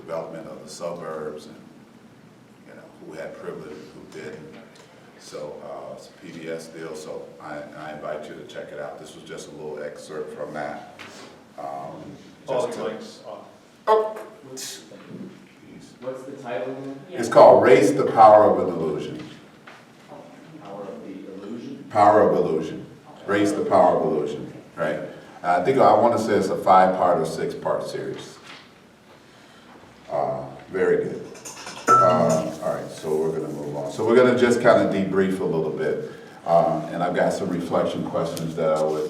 development of the suburbs and, you know, who had privilege and who didn't. So it's a PBS deal, so I invite you to check it out. This was just a little excerpt from that. All the links off. Oh! What's the title again? It's called Race, the Power of an Illusion. Power of the Illusion? Power of Illusion. Race, the Power of Illusion, right? I think I want to say it's a 5-part or 6-part series. Very good. All right, so we're going to move on. So we're going to just kind of debrief a little bit. And I've got some reflection questions that I would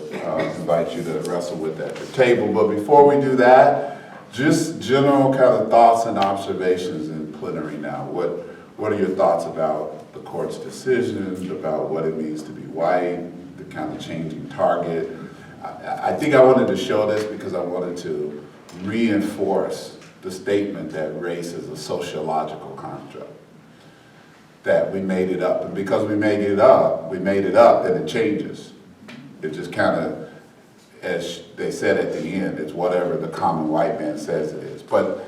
invite you to wrestle with at the table. But before we do that, just general kind of thoughts and observations in plenary now. What are your thoughts about the court's decision, about what it means to be white, the kind of changing target? I think I wanted to show this because I wanted to reinforce the statement that race is a sociological construct, that we made it up. And because we made it up, then it changes. It just kind of, as they said at the end, it's whatever the common white man says it is. But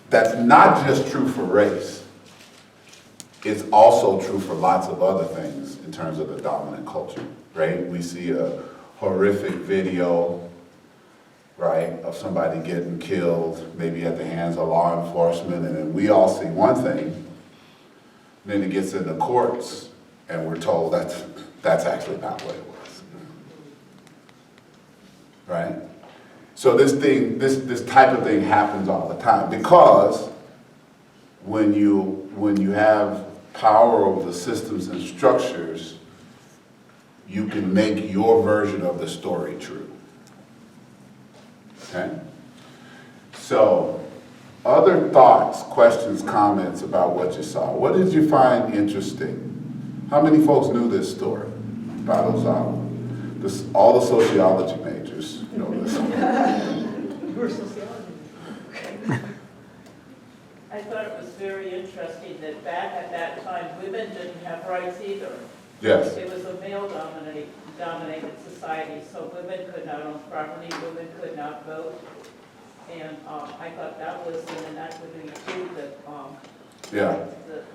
that's not just true for race. It's also true for lots of other things in terms of the dominant culture, right? We see a horrific video, right, of somebody getting killed, maybe at the hands of law enforcement, and then we all see one thing, and then it gets in the courts, and we're told that's actually not what it was, right? So this type of thing happens all the time, because when you have power over the systems and structures, you can make your version of the story true. Okay? So, other thoughts, questions, comments about what you saw. What did you find interesting? How many folks knew this story about Ozawa? All the sociology majors know this. You're sociology. I thought it was very interesting that back at that time, women didn't have rights either. Yes. It was a male-dominated society, so women could not own property, women could not vote. And I thought that was an inequity too Yeah.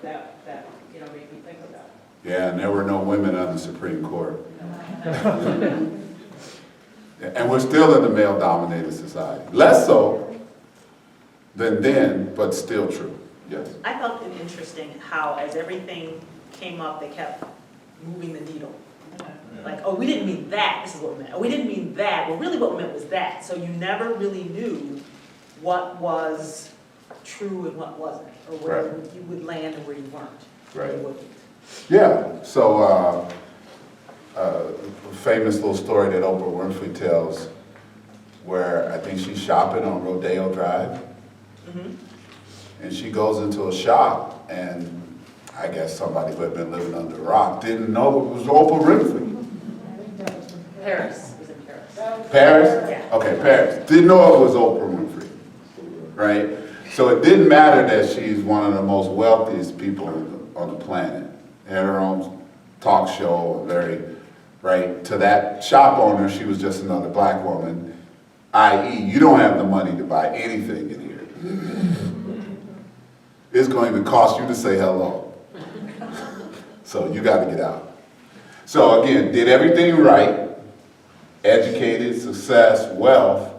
that made me think about. Yeah, and there were no women on the Supreme Court. And we're still in a male-dominated society. Less so than then, but still true. Yes. I felt it interesting how, as everything came up, they kept moving the needle. Like, oh, we didn't mean that, this is what we meant. Oh, we didn't mean that, well, really what we meant was that. So you never really knew what was true and what wasn't, or where you would land and where you weren't. Right. You wouldn't. Yeah, so a famous little story that Oprah Winfrey tells, where I think she's shopping on Rodeo Drive, and she goes into a shop, and I guess somebody who had been living under a rock didn't know it was Oprah Winfrey. Paris, it was in Paris. Paris? Yeah. Okay, Paris. Didn't know it was Oprah Winfrey, right? So it didn't matter that she's one of the most wealthiest people on the planet. Had her own talk show, right? To that shop owner, she was just another black woman, i.e., you don't have the money to buy anything in here. It's going to cost you to say hello. So you got to get out. So again, did everything right, educated, success, wealth,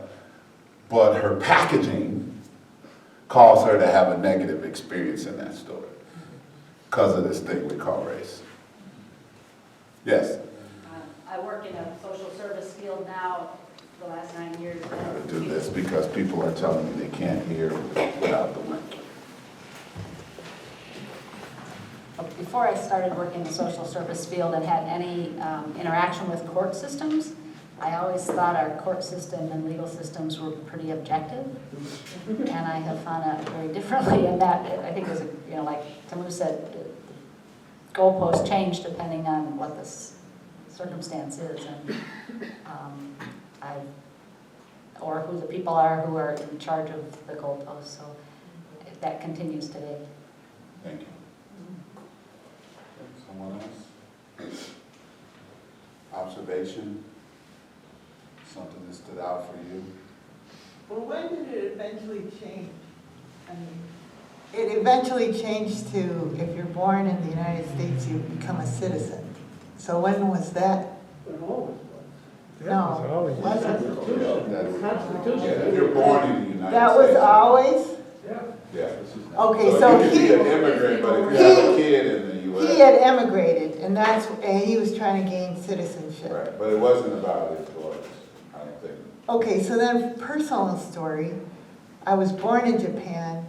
but her packaging caused her to have a negative experience in that story because of this thing we call race. Yes? I work in a social service field now for the last 9 years. I have to do this because people are telling me they can't hear without the mic. Before I started working in the social service field and had any interaction with court systems, I always thought our court system and legal systems were pretty objective, and I have found out very differently. And that I think is, like Tamu said, the goalposts change depending on what the circumstance is, and or who the people are who are in charge of the goalposts. So that continues today. Thank you. Someone else? Observation? Something that stood out for you? Well, when did it eventually change? It eventually changed to, if you're born in the United States, you become a citizen. So when was that? No, wasn't. If you're born in the United States. That was always? Yeah. Okay, So so you could be an immigrant, but if you have a kid in the US. he had emigrated, and he was trying to gain citizenship. Right, but it wasn't about his daughters, I don't think. Okay, so then personal story. I was born in Japan,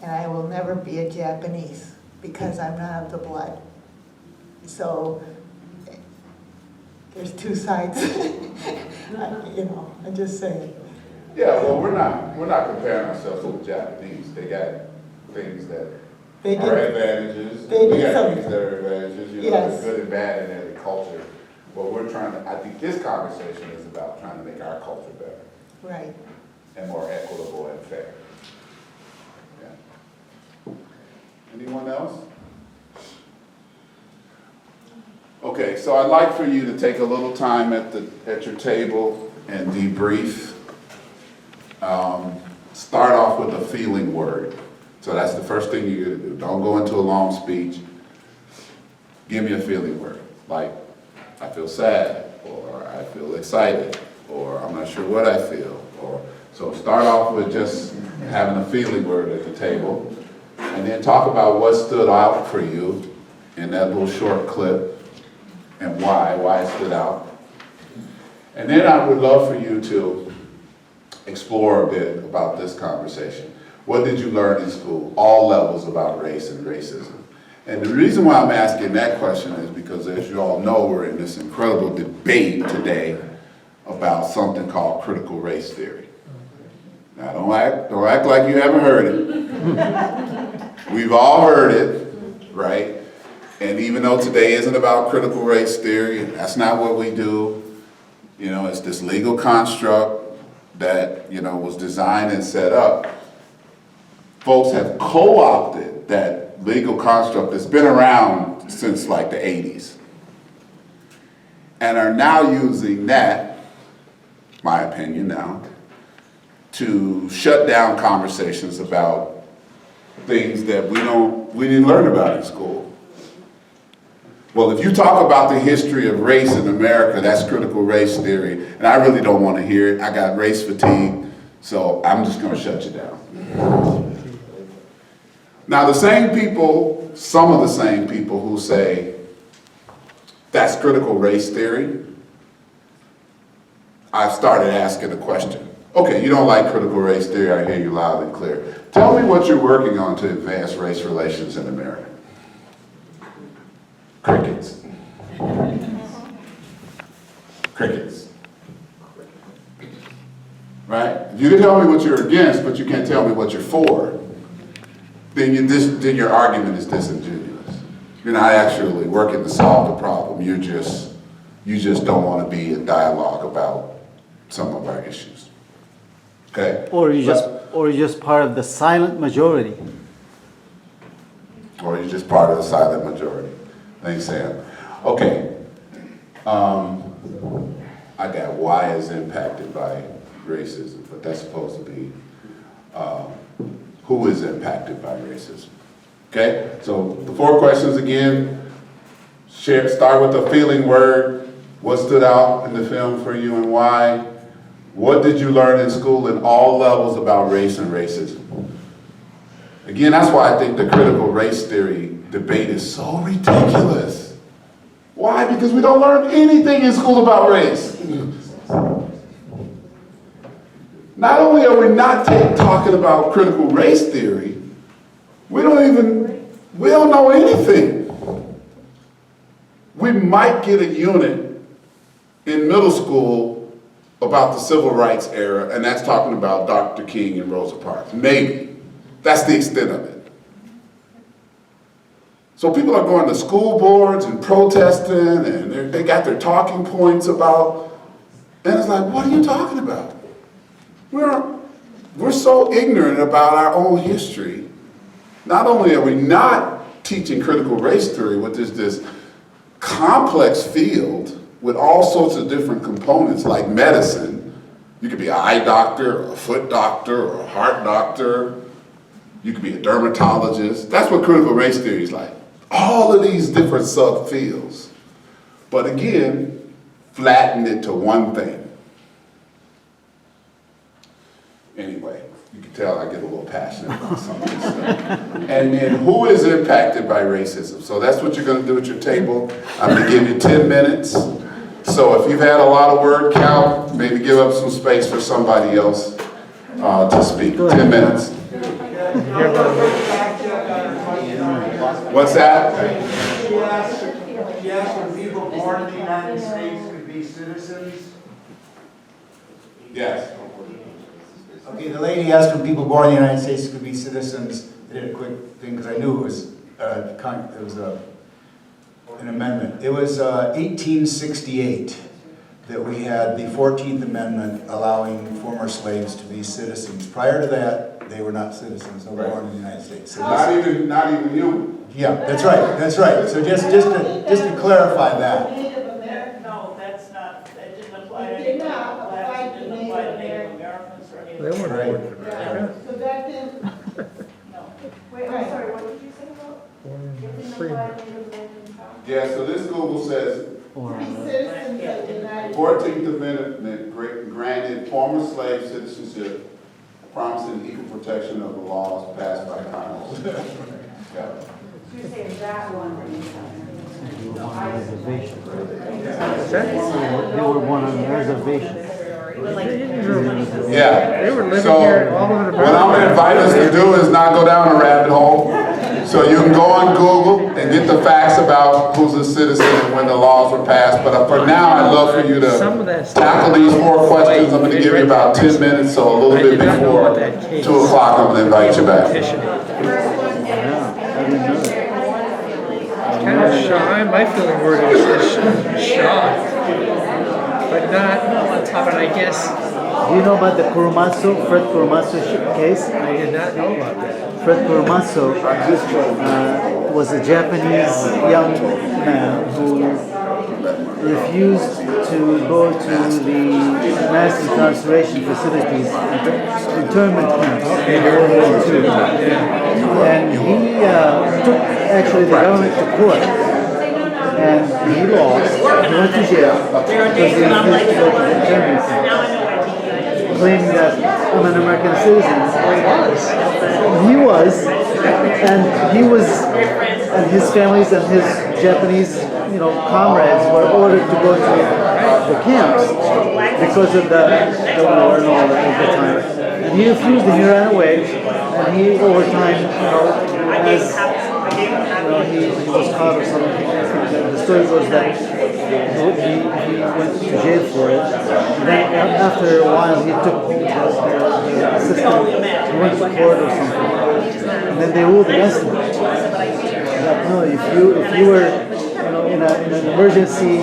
and I will never be a Japanese because I'm not of the blood. So there's two sides. I'm just saying. Yeah, well, we're not comparing ourselves to the Japanese. They got things that They are did, advantages. they We did got some- things that are advantages, you know, Yes. there's good and bad in every culture. But we're trying to, I think this conversation is about trying to make our culture better right. and more equitable and fair. Yeah. Anyone else? Okay, so I'd like for you to take a little time at your table and debrief. Start off with a feeling word. So that's the first thing you're gonna do. Don't go into a long speech. Give me a feeling word, like I feel sad, or I feel excited, or I'm not sure what I feel. So start off with just having a feeling word at the table, and then talk about what stood out for you in that little short clip and why it stood out. And then I would love for you to explore a bit about this conversation. What did you learn in school, all levels, about race and racism? And the reason why I'm asking that question is because, as you all know, we're in this incredible debate today about something called critical race theory. Now, don't act like you haven't heard it. We've all heard it, right? And even though today isn't about critical race theory, that's not what we do. You know, it's this legal construct that, you know, was designed and set up. Folks have co-opted that legal construct that's been around since like the 80s and are now using that, my opinion now, to shut down conversations about things that we didn't learn about in school. Well, if you talk about the history of race in America, that's critical race theory, and I really don't want to hear it. I got race fatigue, so I'm just going to shut you down. Now, the same people, some of the same people who say that's critical race theory, I've started asking a question. Okay, you don't like critical race theory, I hear you loud and clear. Tell me what you're working on to advance race relations in America. Crickets. Crickets. Right? You can tell me what you're against, but you can't tell me what you're for. Then your argument is disingenuous. You're not actually working to solve the problem. You just don't want to be in dialogue about some of our issues. Okay? Or you're just part of the silent majority. Or you're just part of the silent majority. Thanks, Sam. Okay. I got why is impacted by racism, but that's supposed to be who is impacted by racism. Okay? So the 4 questions again. Start with the feeling word. What stood out in the film for you and why? What did you learn in school in all levels about race and racism? Again, that's why I think the critical race theory debate is so ridiculous. Why? Because we don't learn anything in school about race. Not only are we not talking about critical race theory, we don't know anything. We might get a unit in middle school about the civil rights era, and that's talking about Dr. King and Rosa Parks. Maybe. That's the extent of it. So people are going to school boards and protesting, and they got their talking points about, and it's like, what are you talking about? We're so ignorant about our own history. Not only are we not teaching critical race theory, which is this complex field with all sorts of different components like medicine. You could be an eye doctor, or a foot doctor, or a heart doctor. You could be a dermatologist. That's what critical race theory is like. All of these different subfields. But again, flatten it to one thing. Anyway, you can tell I get a little passionate about some of this stuff. And then who is impacted by racism? So that's what you're going to do at your table. I'm going to give you 10 minutes. So if you've had a lot of word count, maybe give up some space for somebody else to speak. 10 minutes. What's that? She asked when people born in the United States could be citizens. Yes. Okay, the lady asked when people born in the United States could be citizens. I did a quick thing because I knew it was an amendment. It was 1868 that we had the 14th Amendment allowing former slaves to be citizens. Prior to that, they were not citizens, they were born in the United States. So Not even you. yeah, that's right, that's right. So just to clarify that. No, that's not, that didn't apply to any blacks, it didn't apply to Native Americans or any. They weren't Right. born in America. So that didn't, No. Wait, I'm sorry, what did you say about? Born It in didn't freedom. apply to Native Americans how? Yeah, so this Google says be citizens of the United States. 14th Amendment granted former slave citizenship, promising equal protection of the laws passed by Congress. Yeah. So you're saying that one that you They were on a reservation. Exactly. They were born on a reservation. Yeah. They were living So, here all over the what I'm gonna invite us to do is not go down a rabbit hole. So you can go on Google and get the facts about who's a citizen and when the laws were passed. But for now, I'd love for you Some of to that stuff- tackle these 4 questions. I'm gonna give you about 10 minutes, so a little I bit did not know before about that case. 2 o'clock, I'm gonna invite you back. Petitioning. Yeah, I didn't know that. Kind of shocked. My feeling word is shocked, but not. But I guess Do you know about the Kurumatsu, Fred Kurumatsu case? I did not know about that. Fred Kurumatsu was a Japanese young man who refused to go to the mass incarceration facilities, internment camps in World War II. And he took actually the government to court. And he lost. He went to jail because he refused to go to the internment camp, claiming that I'm an American citizen. He was, and his families and his Japanese, comrades were ordered to go to the camps because of the war and all that at the time. And he refused, and he ran away, and he over time, he was caught or something. The story goes that he went to jail for it. And then after a while, he took the system, he went to court or something. And then they ruled against him. That no, if you were, in an emergency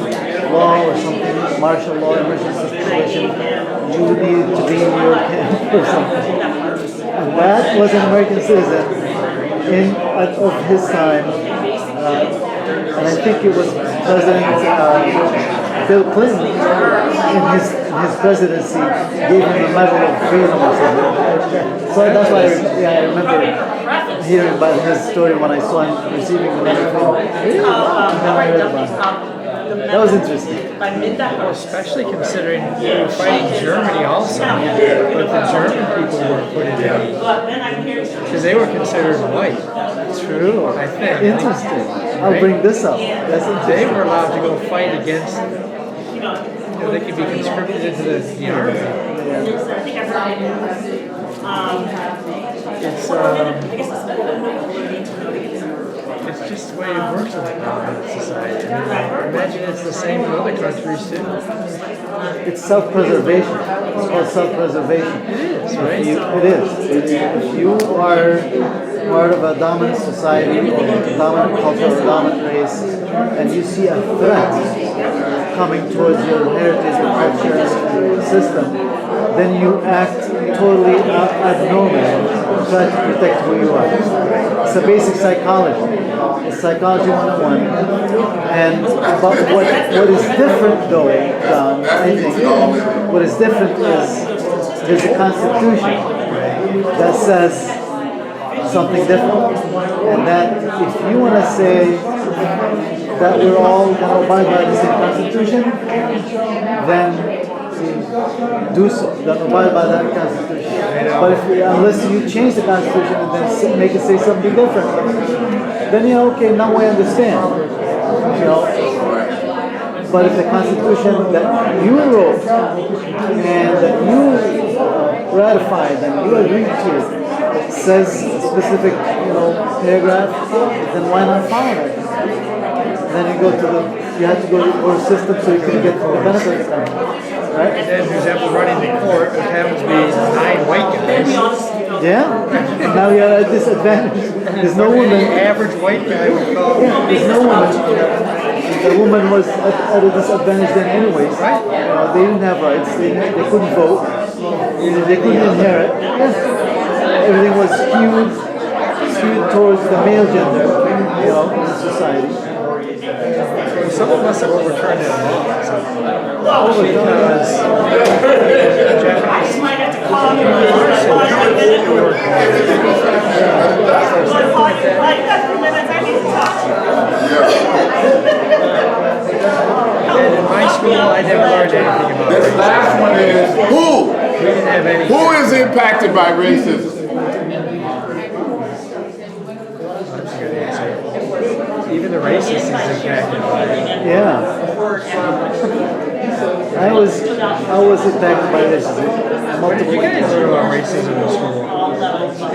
law or something, martial law, emergency situation, you would need to be in your camp or something. And that was an American citizen of his time, and I think it was President Bill Clinton in his presidency gave him the Medal of Freedom or something. So that's why I remember hearing about his story when I saw him receiving the Medal of Freedom. I read about it. That was interesting. Especially considering they were fighting Germany also, but the German people were put in jail because they were considered white. True. I think. Interesting. I'll bring this up. That's They interesting. were allowed to go fight against. They could be conscripted into the army. It's just the way it works in our society. I imagine it's the same in other countries too. It's self-preservation. It's called self-preservation. It is, right? It is. If you are part of a dominant society or a dominant culture or dominant race, and you see a threat coming towards your heritage or culture and system, then you act totally abnormal and try to protect who you are. It's a basic psychology. It's psychology 101. And but what is different though, John, I think, what is different is there's a constitution that says something different. And that if you want to say that we're all going to abide by the same constitution, then do so, then abide by that constitution. But unless you change the constitution and then make it say something different, then okay, now I understand. But if the constitution that you wrote and that you ratified and you agreed to says a specific, paragraph, then why not follow it? Then you have to go to the system so you can get the benefit of the country, right? And then who's ever running the court, which happens to be 9 white guys. Yeah. Now you're at a disadvantage. There's no woman. The average white guy would call. Yeah, there's no woman. The woman was at a disadvantage then anyways. Right. They didn't have rights. They couldn't vote. They couldn't inherit. Yeah. Everything was skewed towards the male gender, in society. Some of us have overturned that law. Because I might have to call you. Like, that's 2 minutes, I need to talk to you. And in my school, I never learned anything about This racism. last one is, We didn't have any. who is impacted by racism? That's a good answer. Even the racist is impacted by it. Yeah. I was impacted by racism. You guys learn about racism in school.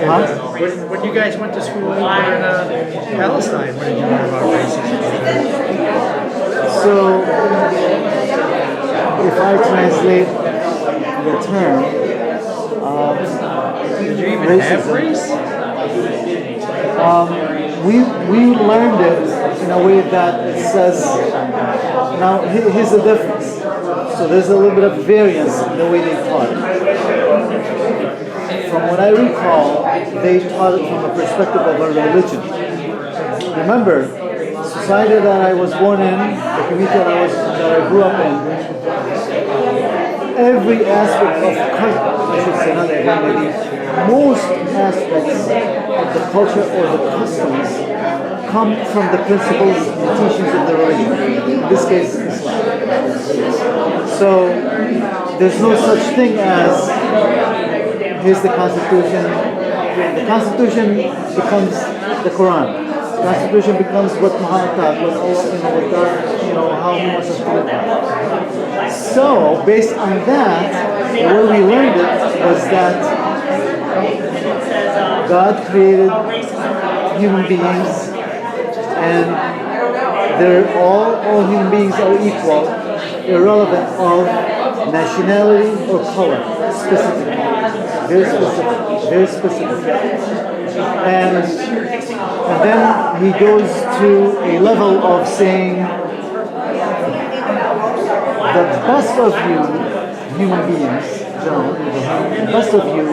Huh? When you guys went to school in Palestine, when did you learn about racism? So, if I translate the term, Did you even racism. have race? We learned it in a way that it says, now here's the difference. So there's a little bit of variance in the way they taught it. From what I recall, they taught it from a perspective of a religion. Remember, the society that I was born in, the community that I grew up in, every aspect of culture, I should say, not every, maybe most aspects of the culture or the customs come from the principles and the teachings of the religion. In this case, Islam. So there's no such thing as here's the Constitution. The Constitution becomes the Quran. The Constitution becomes what Muhammad taught, what Allah, how he wants us to live. So based on that, the way we learned it was that God created human beings, and all human beings are equal, irrelevant of nationality or color, specifically. Very specific. And then he goes to a level of saying, the best of you, human beings, the best of you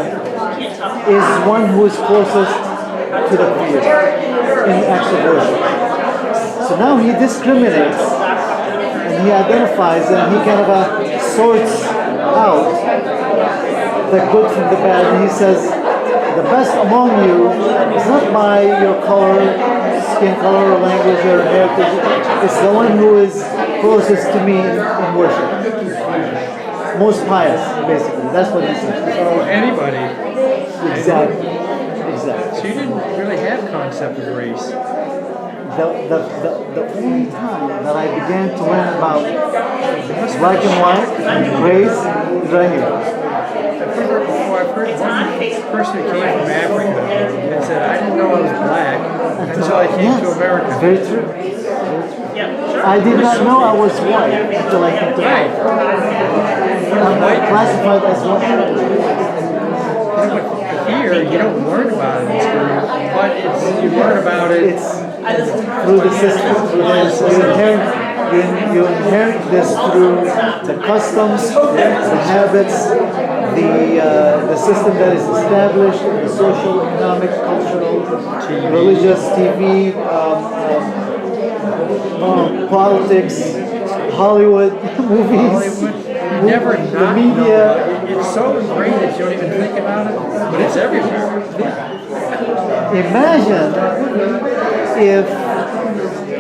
is one who is closest to the Creator in acts of worship. So now he discriminates and he identifies and he kind of sorts out the good from the bad, and he says the best among you is not by your color, skin color, or language, or heritage. It's the one who is closest to me in worship. Most pious, basically. That's what he says. So anybody. Exactly. So you didn't really have concept of race. The only time that I began to learn about black and white race is right here. I've heard one person who came from Africa and said, I didn't know I was black until I came to America. Very true. I did not know I was white until I came to America. I'm classified as white. Here, you don't learn about it in school, but you learn about it through the system. You inherit this through the customs, the habits, the system that is established, the social, economic, cultural, religious, TV, politics, Hollywood, movies, the media. It's so ingrained that you don't even think about it, but it's everywhere. imagine if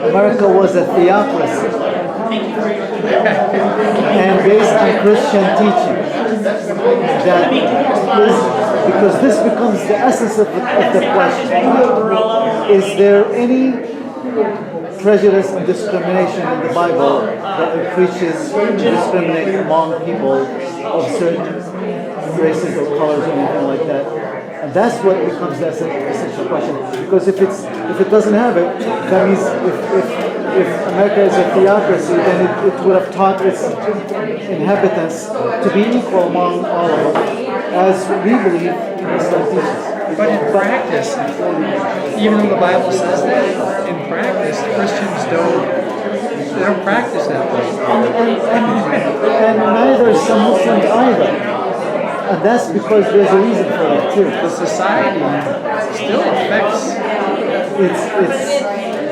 America was a theocracy and based on Christian teaching. That is, because this becomes the essence of the question. Is there any prejudice and discrimination in the Bible that preaches to discriminate among people of certain races or colors or anything like that? And that's what becomes the essential question. Because if it doesn't have it, that means if America is a theocracy, then it would have taught its inhabitants to be equal among all of them, as we believe Islam teaches. But in practice, even though the Bible says that, in practice, Christians don't practice that way. And neither some Muslims either. And that's because there's a reason for that too. The society still affects.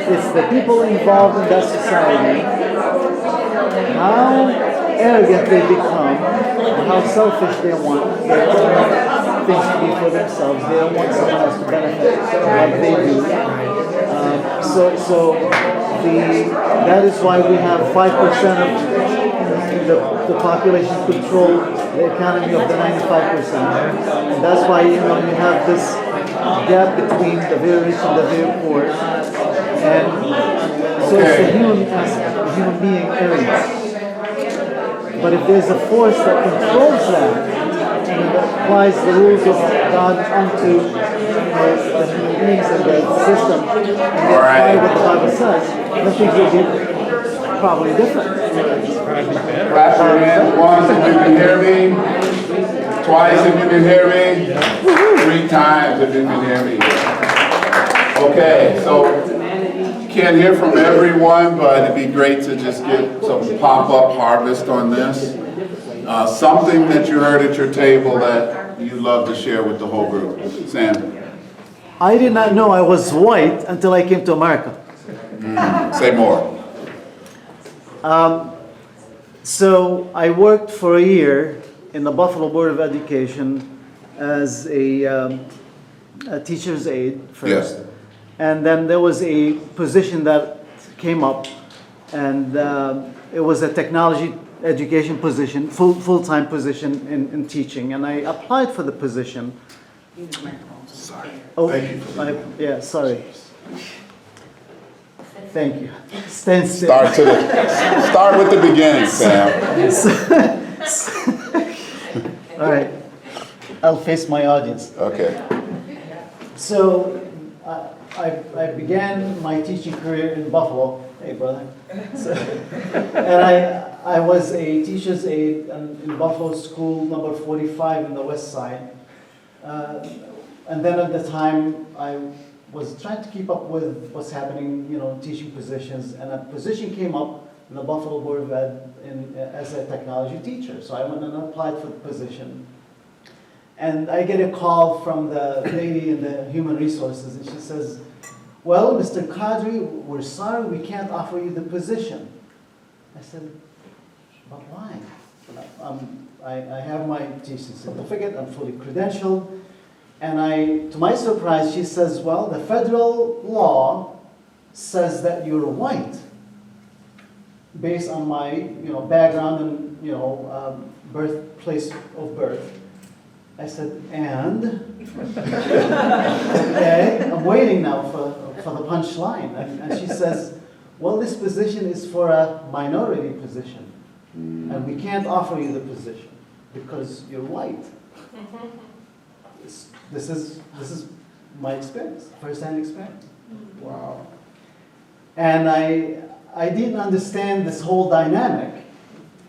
It's the people involved in that society, how arrogant they become, how selfish they want their own things to be for themselves. They don't want someone else to benefit like they do. That is why we have 5% of the population control the economy of the 95%. And that's why you have this gap between the very rich and the very poor. And so it's the human being area. But if there's a force that controls that and applies the rules of God onto the human beings and the system, and they apply what the Bible says, then things will be probably different. Clap your hands once if you can hear me, twice if you can hear me, 3 times if you can hear me. Okay, so can't hear from everyone, but it'd be great to just get some pop-up harvest on this. Something that you heard at your table that you'd love to share with the whole group. Sam. I did not know I was white until I came to America. Say more. So I worked for a year in the Buffalo Board of Education as a teacher's aide first. Yes. And then there was a position that came up, and it was a technology education position, full-time position in teaching. And I applied for the position. Sorry. Oh, Thank you. yeah, sorry. Thank you. Stand still. Start with the beginning, Sam. All right. I'll face my audience. Okay. So I began my teaching career in Buffalo. Hey, brother. And I was a teacher's aide in Buffalo School number 45 in the West Side. And then at the time, I was trying to keep up with what's happening, teaching positions, and a position came up in the Buffalo Board of Ed as a technology teacher. So I went and applied for the position. And I get a call from the lady in the human resources, and she says, well, Mr. Qadri, we're sorry we can't offer you the position. I said, but why? I have my teaching certificate, I'm fully credentialed. And to my surprise, she says, well, the federal law says that you're white based on my, background and, birthplace of birth. I said, and? Okay, I'm waiting now for the punchline. And she says, well, this position is for a minority position. And we can't offer you the position because you're white. This is my experience, first-hand experience. Wow. And I didn't understand this whole dynamic.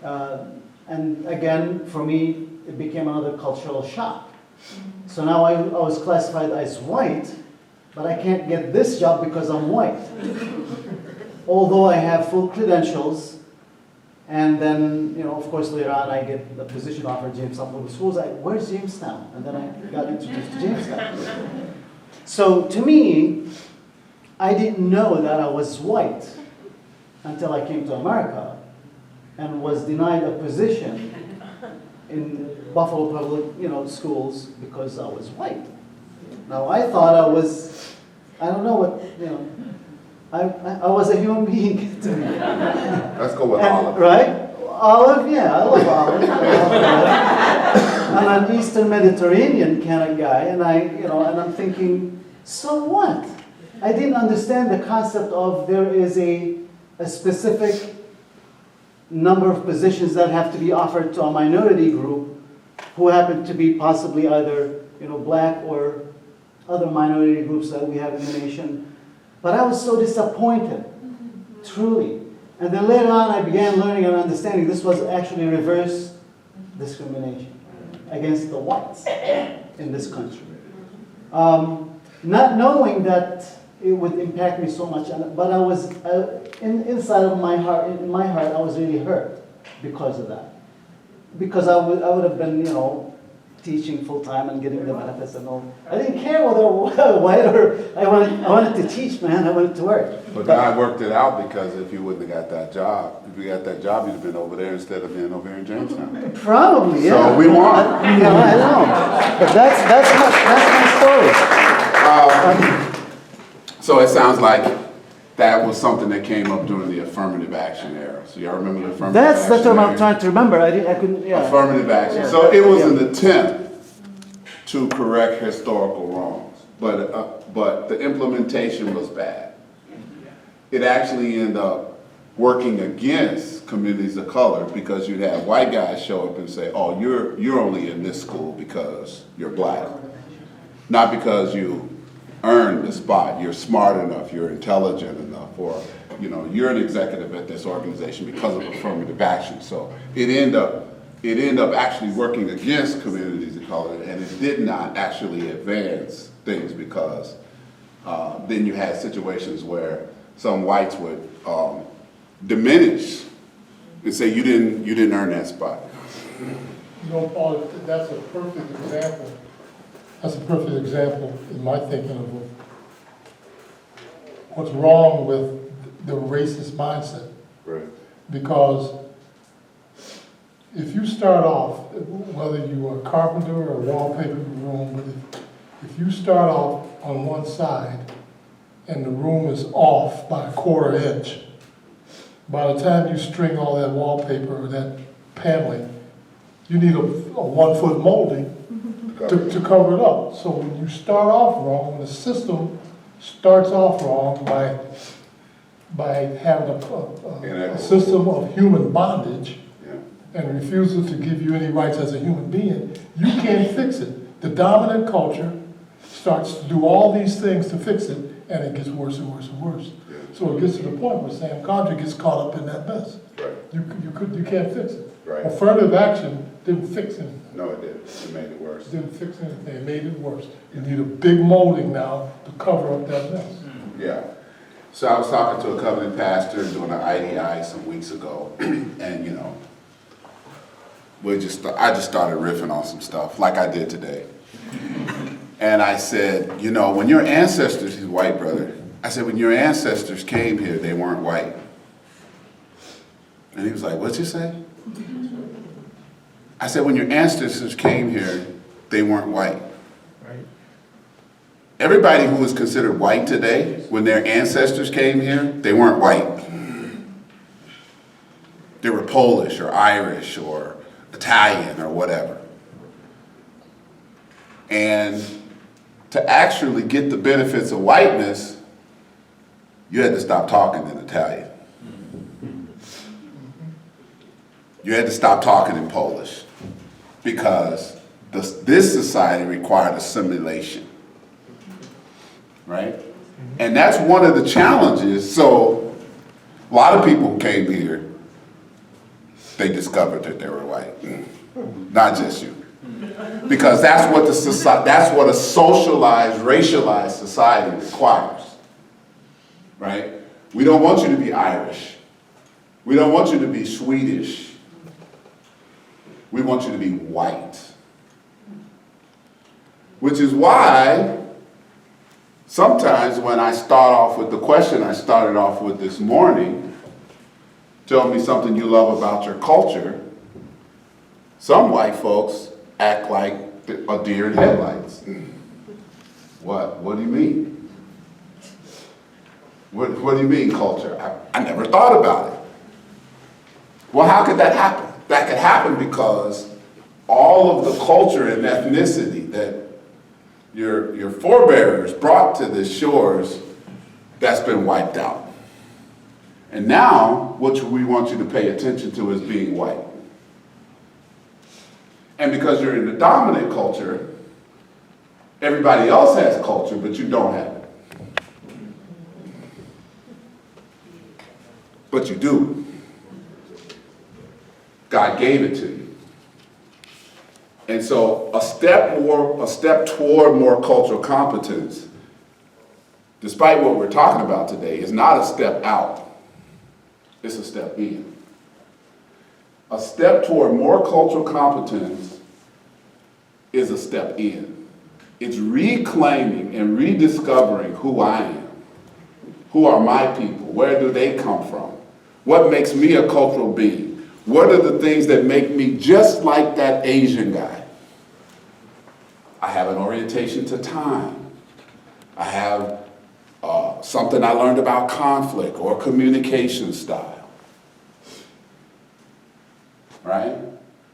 And again, for me, it became another cultural shock. So now I was classified as white, but I can't get this job because I'm white. Although I have full credentials, and then, of course, later on I get the position offer at Jamestown Public Schools. Where's Jamestown? And then I got introduced to Jamestown. So to me, I didn't know that I was white until I came to America and was denied a position in Buffalo Public, schools because I was white. Now, I thought I was, I don't know what, you know, I was a human being to me. Let's go with And- Olive. Right? Olive, yeah, I love olive. I'm an Eastern Mediterranean kind of guy, and and I'm thinking, so what? I didn't understand the concept of there is a specific number of positions that have to be offered to a minority group who happen to be possibly either, black or other minority groups that we have in the nation. But I was so disappointed, truly. And then later on, I began learning and understanding this was actually reverse discrimination against the whites in this country. Not knowing that it would impact me so much, but I was, inside of my heart, in my heart, I was really hurt because of that. Because I would have been, teaching full-time and getting the benefits and all. I didn't care whether white or, I wanted to teach, man, I wanted to work. But God worked it out, because if you wouldn't have got that job, if you got that job, you'd have been over there instead of being over here in Jamestown. Probably, yeah. So we won. I know. But that's my story. So it sounds like that was something that came up during the affirmative action era. So y'all remember the affirmative action That's what I'm era? trying to remember. I couldn't, yeah. Affirmative action. Yeah. So it was Yeah. an attempt to correct historical wrongs, but the implementation was bad. It actually ended up working against communities of color, because you'd have white guys show up and say, "Oh, you're only in this school because you're black, not because you earned the spot. You're smart enough, you're intelligent enough, or you're an executive at this organization because of affirmative action." So it ended up actually working against communities of color, and it did not actually advance things, because then you had situations where some whites would diminish and say, you didn't earn that spot. Paul, that's a perfect example. That's a perfect example in my thinking of what's wrong with the racist mindset. Right. Because if you start off, whether you are a carpenter or wallpaper room, but if you start off on one side and the room is off by a 1/4 inch, by the time you string all that wallpaper or that paneling, you need a 1 foot molding to cover it up. So when you start off wrong, when the system starts off wrong by having a system of human bondage, and refuses to give you any rights as a human being, you can't fix it. The dominant culture starts to do all these things to fix it, and it gets worse and worse and worse. So it gets to the point where Sam Condra gets caught up in that mess. Right. You can't fix it. Right. Affirmative action didn't fix anything. No, it didn't. It made it worse. Didn't fix anything. It made it worse. You need a big molding now to cover up that mess. Yeah. So I was talking to a covenant pastor doing an IDI some weeks ago, and I just started riffing on some stuff like I did today. And I said, when your ancestors, he's a white brother, I said, when your ancestors came here, they weren't white. And he was like, what'd you say? I said, when your ancestors came here, they weren't white. Right. Everybody who is considered white today, when their ancestors came here, they weren't white. They were Polish or Irish or Italian or whatever. And to actually get the benefits of whiteness, you had to stop talking in Italian. You had to stop talking in Polish, because this society required assimilation, right? And that's one of the challenges. So a lot of people who came here, they discovered that they were white, not just you. Because that's what a socialized, racialized society requires, right? We don't want you to be Irish. We don't want you to be Swedish. We want you to be white. Which is why sometimes when I start off with the question I started off with this morning, tell me something you love about your culture, some white folks act like a deer in headlights. What? What do you mean? What do you mean culture? I never thought about it. Well, how could that happen? That could happen because all of the culture and ethnicity that your forebears brought to the shores, that's been wiped out. And now, what we want you to pay attention to is being white. And because you're in the dominant culture, everybody else has culture, but you don't have it. But you do. God gave it to you. And so a step toward more cultural competence, despite what we're talking about today, is not a step out. It's a step in. A step toward more cultural competence is a step in. It's reclaiming and rediscovering who I am. Who are my people? Where do they come from? What makes me a cultural being? What are the things that make me just like that Asian guy? I have an orientation to time. I have something I learned about conflict or communication style. Right?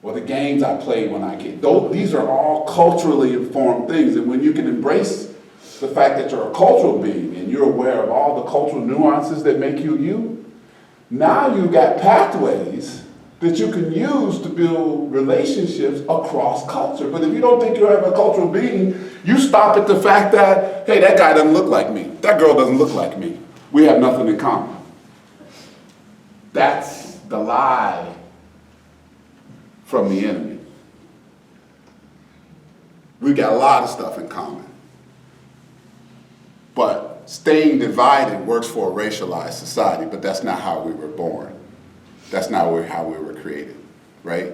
Or the games I played when I kid. These are all culturally informed things. And when you can embrace the fact that you're a cultural being and you're aware of all the cultural nuances that make you you, now you've got pathways that you can use to build relationships across culture. But if you don't think you're a cultural being, you stop at the fact that, hey, that guy doesn't look like me. That girl doesn't look like me. We have nothing in common. That's the lie from the enemy. We've got a lot of stuff in common. But staying divided works for a racialized society, but that's not how we were born. That's not how we were created, right?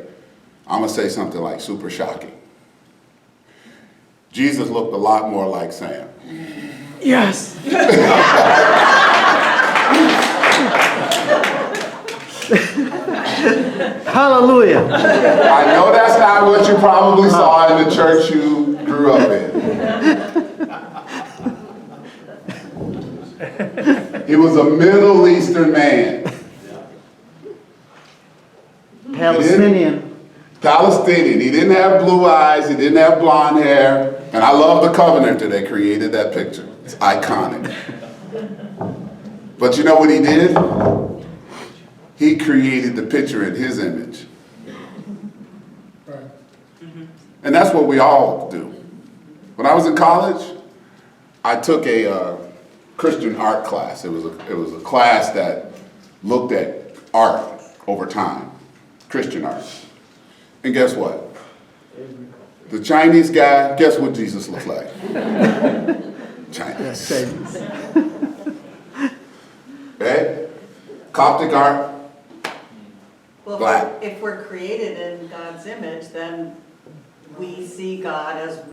I'm gonna say something like super shocking. Jesus looked a lot more like Sam. Yes. Hallelujah. I know that's not what you probably saw in the church you grew up in. He was a Middle Eastern man. Palestinian. He didn't have blue eyes. He didn't have blonde hair. And I love the Covenanter that created that picture. It's iconic. But you know what he did? He created the picture in his image. And that's what we all do. When I was in college, I took a Christian art class. It was a class that looked at art over time, Christian art. And guess what? The Chinese guy, guess what Jesus looked like? Chinese. Okay? Coptic art, Well, black. if we're created in God's image, then we see God as